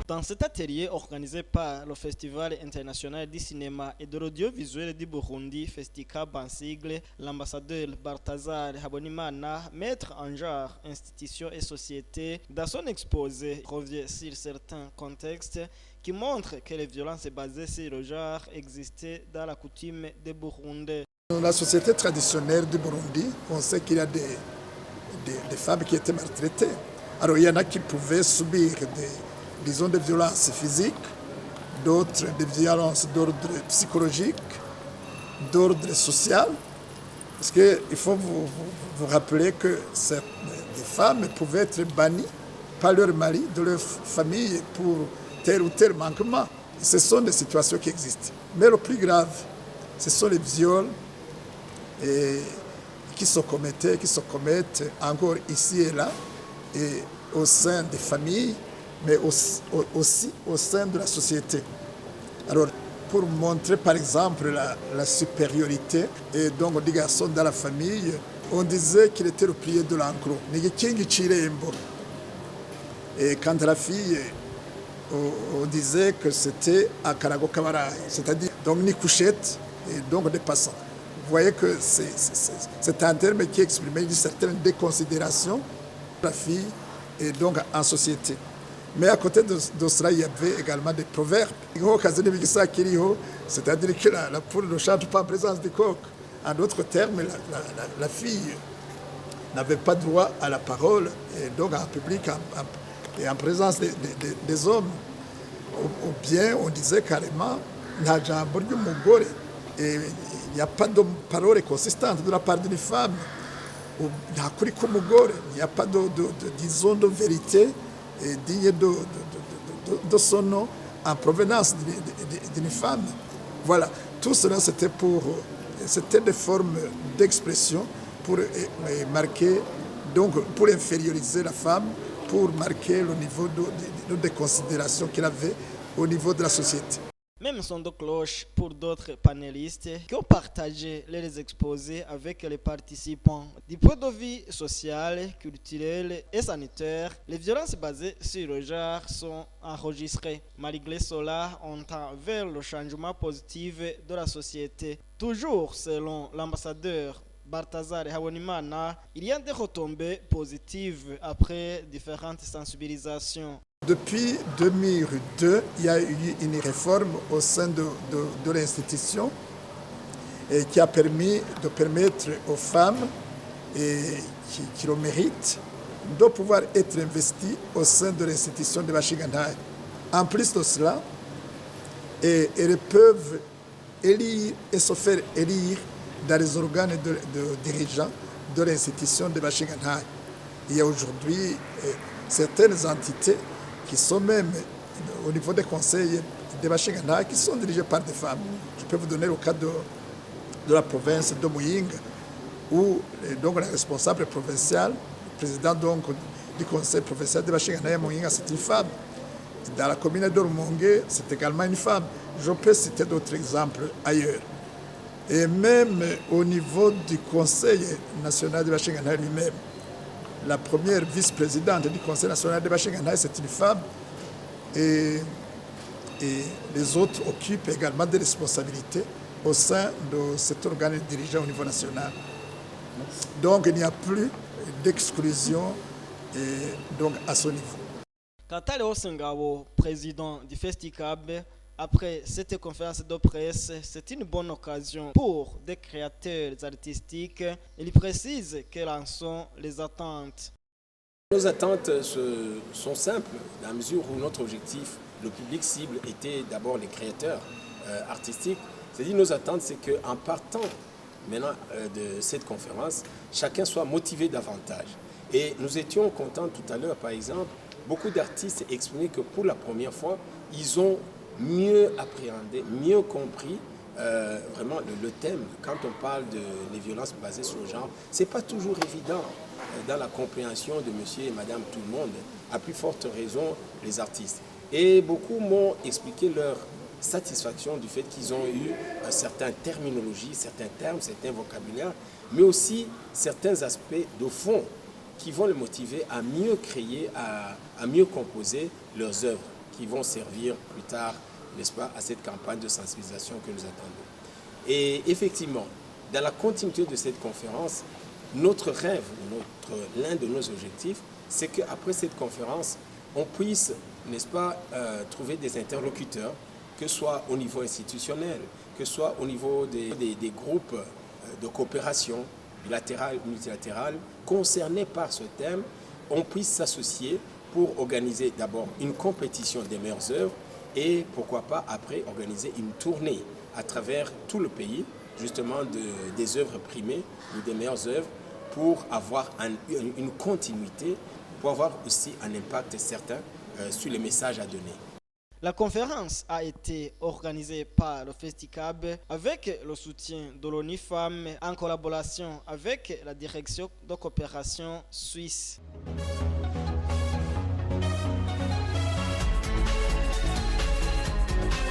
Dans cet atelier organisé par le Festival international du cinéma et de l'audiovisuel du Burundi, Festicab en sigle, l'ambassadeur Balthazar Habonimana, maître en genre, institutions et sociétés, dans son exposé, revient sur certains contextes qui montrent que les violences basées sur le genre existaient dans la coutume des Burundais. Dans la société traditionnelle du Burundi, on sait qu'il y a des femmes qui étaient maltraitées. Alors il y en a qui pouvaient subir des violences physiques, d'autres des violences d'ordre psychologique, d'ordre social. Parce qu'il faut vous rappeler que des femmes pouvaient être bannies par leur mari, de leur famille, pour tel ou tel manquement. Ce sont des situations qui existent. Mais le plus grave, ce sont les viols qui se commettent encore ici et là, et au sein des familles, mais aussi au sein de la société. Alors, pour montrer par exemple la supériorité et donc des garçons dans la famille, on disait qu'il était le plié de l'enclos. Et quant à la fille, on disait que c'était à Karago Kamarai, c'est-à-dire donc ni couchette et donc des passants. Vous voyez que c'est un terme qui exprimait une certaine déconsidération de la fille et donc en société. Mais à côté de cela, il y avait également des proverbes. C'est-à-dire que la poule ne chante pas en présence du coq. En d'autres termes, la fille n'avait pas droit à la parole, et donc en public et en présence des hommes. Ou bien on disait carrément, et il n'y a pas de parole consistante de la part d'une femme. Il n'y a pas disons, de vérité digne de son nom en provenance d'une femme. Voilà, tout cela c'était des formes d'expression pour marquer, donc pour inférioriser la femme, pour marquer le niveau de considération qu'elle avait au niveau de la société. Même son de cloche pour d'autres panélistes qui ont partagé les exposés avec les participants. Du point de vue social, culturel et sanitaire, les violences basées sur le genre sont enregistrées. Malgré cela, on tend vers le changement positif de la société. Toujours selon l'ambassadeur Balthazar Habonimana, il y a des retombées positives après différentes sensibilisations. Depuis 2002, il y a eu une réforme au sein de l'institution qui a permis de permettre aux femmes qui le méritent de pouvoir être investies au sein de l'institution de Bashingantahe. En plus de cela, elles peuvent élire et se faire élire dans les organes de dirigeants de l'institution de Bashingantahe. Il y a aujourd'hui certaines entités qui sont même au niveau des conseils de Bashingantahe qui sont dirigés par des femmes. Je peux vous donner le cas de la province de Muyinga, où donc la responsable provinciale, le président donc du conseil provincial de Bashingantahe Muyinga, c'est une femme. Dans la commune de Rumonge, c'est également une femme. Je peux citer d'autres exemples ailleurs. Et même au niveau du conseil national de Bashingantahe lui-même, la première vice-présidente du Conseil national de Bashingantahe, c'est une femme. Et les autres occupent également des responsabilités au sein de cet organe dirigeant au niveau national. Donc il n'y a plus d'exclusion donc à ce niveau. Katale Osengabo, président du Festicab, après cette conférence de presse, c'est une bonne occasion pour des créateurs artistiques. Il précise quelles en sont les attentes. Nos attentes sont simples, dans la mesure où notre objectif, le public cible, était d'abord les créateurs artistiques. C'est-à-dire nos attentes, c'est qu'en partant maintenant de cette conférence, chacun soit motivé davantage. Et nous étions contents tout à l'heure, par exemple, beaucoup d'artistes exprimaient que pour la première fois, ils ont mieux appréhendé, mieux compris vraiment le thème. Quand on parle des violences basées sur le genre, ce n'est pas toujours évident dans la compréhension de monsieur et madame tout le monde, à plus forte raison les artistes. Et beaucoup m'ont expliqué leur satisfaction du fait qu'ils ont eu certaines terminologies, certains termes, certains vocabulaires, mais aussi certains aspects de fond qui vont les motiver à mieux créer, à mieux composer leurs œuvres. qui vont servir plus tard, n'est-ce pas, à cette campagne de sensibilisation que nous attendons. Et effectivement, dans la continuité de cette conférence, notre rêve, l'un de nos objectifs, c'est qu'après cette conférence, on puisse, n'est-ce pas, trouver des interlocuteurs, que ce soit au niveau institutionnel, que ce soit au niveau des groupes de coopération bilatérale, multilatérale, concernés par ce thème, on puisse s'associer pour organiser d'abord une compétition des meilleures œuvres et pourquoi pas après organiser une tournée à travers tout le pays, justement des œuvres primées ou des meilleures œuvres pour avoir une continuité, pour avoir aussi un impact certain sur les messages à donner. La conférence a été organisée par le Festicab avec le soutien de l'ONU Femmes en collaboration avec la direction de coopération suisse.